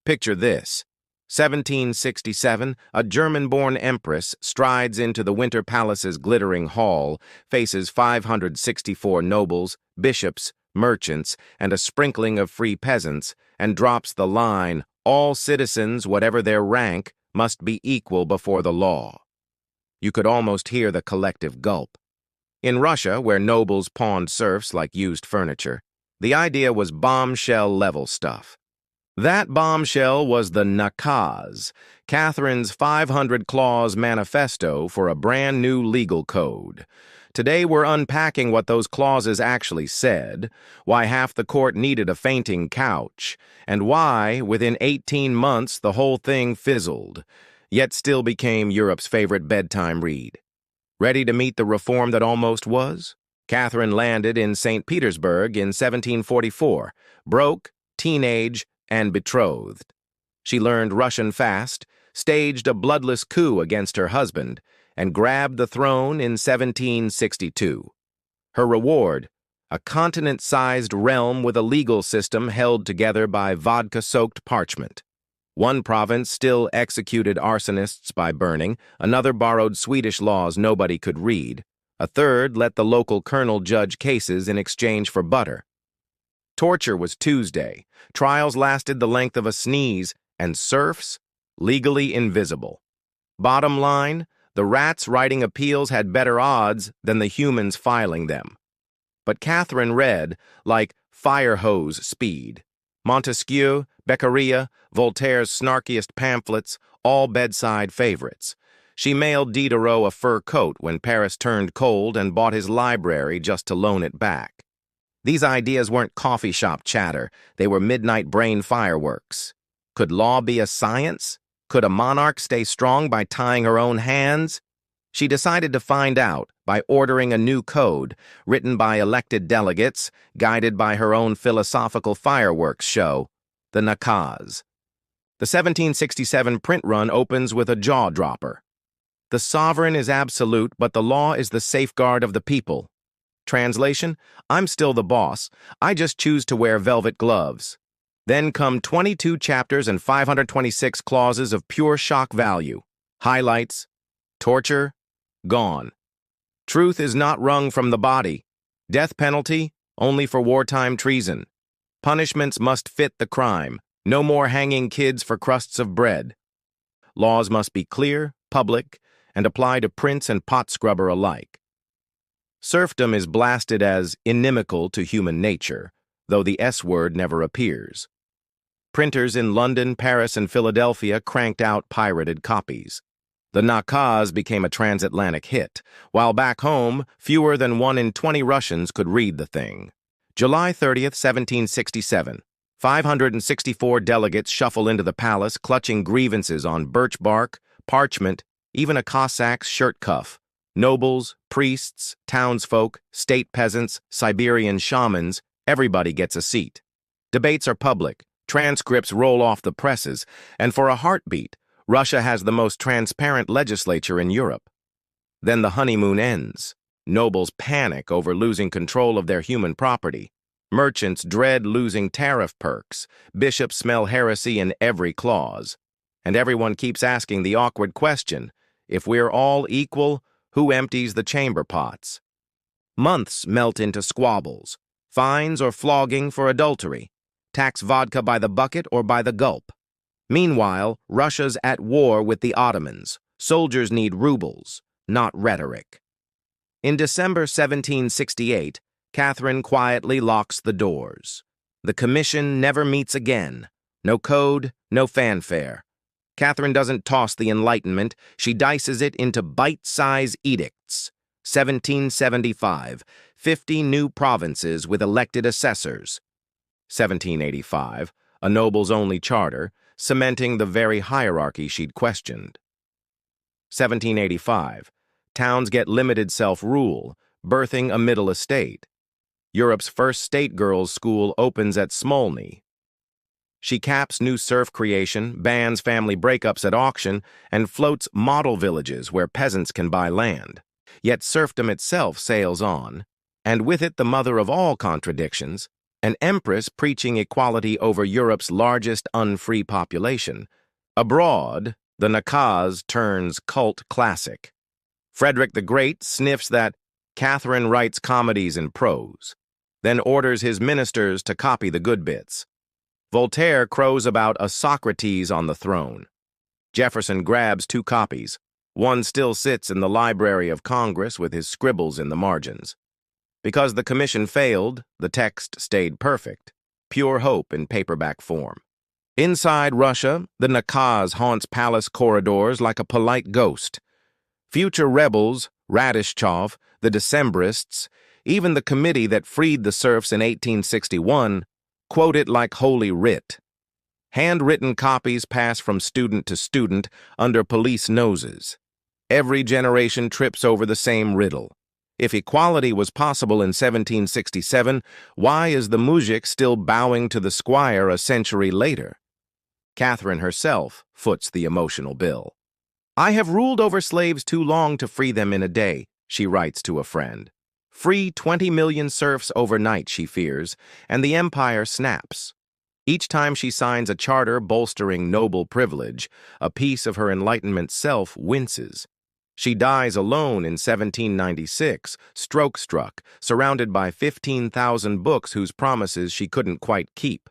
Picture this. 1767, a German-born empress strides into the Winter Palace's glittering hall, faces 564 nobles, bishops, merchants, and a sprinkling of free peasants, and drops the line, "All citizens, whatever their rank, must be equal before the law." You could almost hear the collective gulp. In Russia, where nobles pawned serfs like used furniture, the idea was bombshell-level stuff. That bombshell was the nakaz, Catherine's 500-clause manifesto for a brand-new legal code. Today we're unpacking what those clauses actually said, why half the court needed a fainting couch, and why, within 18 months, the whole thing fizzled, yet still became Europe's favorite bedtime read. Ready to meet the reform that almost was? Catherine landed in St. Petersburg in 1744, broke, teenage, and betrothed. She learned Russian fast, staged a bloodless coup against her husband, and grabbed the throne in 1762. Her reward, a continent-sized realm with a legal system held together by vodka-soaked parchment. One province still executed arsonists by burning, another borrowed Swedish laws nobody could read, a third let the local colonel judge cases in exchange for butter. Torture was Tuesday, trials lasted the length of a sneeze, and serfs, legally invisible. Bottom line, the rats writing appeals had better odds than the humans filing them. But Catherine read like fire hose speed. Montesquieu, Beccaria, Voltaire's snarkiest pamphlets, all bedside favorites. She mailed Diderot a fur coat when Paris turned cold and bought his library just to loan it back. These ideas weren't coffee shop chatter, they were midnight brain fireworks. Could law be a science? Could a monarch stay strong by tying her own hands? She decided to find out by ordering a new code, written by elected delegates, guided by her own philosophical fireworks show, the nakaz. The 1767 print run opens with a jaw-dropper. The sovereign is absolute, but the law is the safeguard of the people. Translation, I'm still the boss, I just choose to wear velvet gloves. Then come 22 chapters and 526 clauses of pure shock value. Highlights, torture, gone. Truth is not wrung from the body. Death penalty, only for wartime treason. Punishments must fit the crime. No more hanging kids for crusts of bread. Laws must be clear, public, and apply to prince and pot scrubber alike. Serfdom is blasted as inimical to human nature, though the S-word never appears. Printers in London, Paris, and Philadelphia cranked out pirated copies. The nakaz became a transatlantic hit, while back home, fewer than 1 in 20 Russians could read the thing. July 30th, 1767. 564 delegates shuffle into the palace, clutching grievances on birch bark, parchment, even a Cossack's shirt cuff. Nobles, priests, townsfolk, state peasants, Siberian shamans, everybody gets a seat. Debates are public, transcripts roll off the presses, and for a heartbeat, Russia has the most transparent legislature in Europe. Then the honeymoon ends. Nobles panic over losing control of their human property. Merchants dread losing tariff perks. Bishops smell heresy in every clause. And everyone keeps asking the awkward question, if we're all equal, who empties the chamber pots? Months melt into squabbles, fines or flogging for adultery, tax vodka by the bucket or by the gulp. Meanwhile, Russia's at war with the Ottomans. Soldiers need rubles, not rhetoric. In December 1768, Catherine quietly locks the doors. The commission never meets again. No code, no fanfare. Catherine doesn't toss the Enlightenment, she dices it into bite-size edicts. 1775, 50 new provinces with elected assessors. 1785, a noble's-only charter, cementing the very hierarchy she'd questioned. 1785, towns get limited self-rule, birthing a middle estate. Europe's first state girls' school opens at Smolny. She caps new serf creation, bans family breakups at auction, and floats model villages where peasants can buy land. Yet serfdom itself sails on, and with it the mother of all contradictions, an empress preaching equality over Europe's largest unfree population. Abroad, the nakaz turns cult classic. Frederick the Great sniffs that Catherine writes comedies in prose, then orders his ministers to copy the good bits. Voltaire crows about a Socrates on the throne. Jefferson grabs 2 copies. One still sits in the Library of Congress with his scribbles in the margins. Because the commission failed, the text stayed perfect, pure hope in paperback form. Inside Russia, the nakaz haunts palace corridors like a polite ghost. Future rebels, Radishchov, the Decembrists, even the committee that freed the serfs in 1861, quote it like holy writ. Handwritten copies pass from student to student under police noses. Every generation trips over the same riddle. If equality was possible in 1767, why is the mujik still bowing to the squire a century later? Catherine herself foots the emotional bill. "I have ruled over slaves too long to free them in a day," she writes to a friend. Free 20 million serfs overnight, she fears, and the empire snaps. Each time she signs a charter bolstering noble privilege, a piece of her Enlightenment self winces. She dies alone in 1796, stroke-struck, surrounded by 15,000 books whose promises she couldn't quite keep.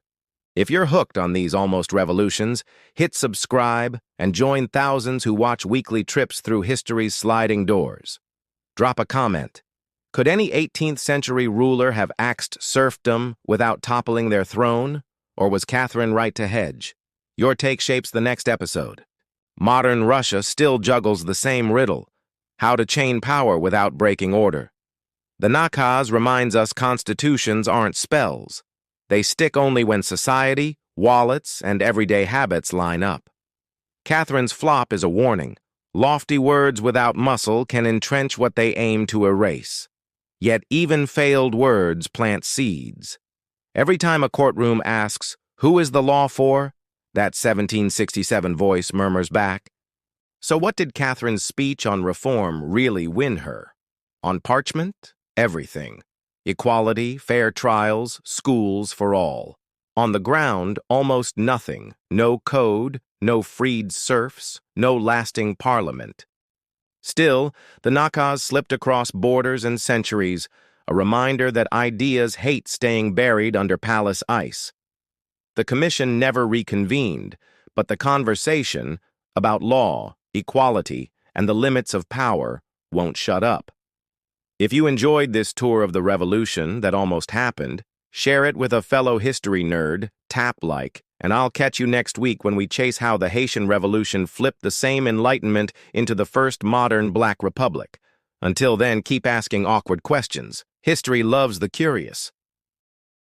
If you're hooked on these almost revolutions, hit subscribe and join thousands who watch weekly trips through history's sliding doors. Drop a comment. Could any 18th century ruler have axed serfdom without toppling their throne? Or was Catherine right to hedge? Your take shapes the next episode. Modern Russia still juggles the same riddle: how to chain power without breaking order. The nakaz reminds us constitutions aren't spells. They stick only when society, wallets, and everyday habits line up. Catherine's flop is a warning. Lofty words without muscle can entrench what they aim to erase. Yet even failed words plant seeds. Every time a courtroom asks, "Who is the law for?" that 1767 voice murmurs back. So what did Catherine's speech on reform really win her? On parchment? Everything. Equality, fair trials, schools for all. On the ground, almost nothing. No code, no freed serfs, no lasting parliament. Still, the nakaz slipped across borders and centuries, a reminder that ideas hate staying buried under palace ice. The commission never reconvened, but the conversation about law, equality, and the limits of power won't shut up. If you enjoyed this tour of the revolution that almost happened, share it with a fellow history nerd, tap like, and I'll catch you next week when we chase how the Haitian Revolution flipped the same Enlightenment into the first modern Black Republic. Until then, keep asking awkward questions. History loves the curious.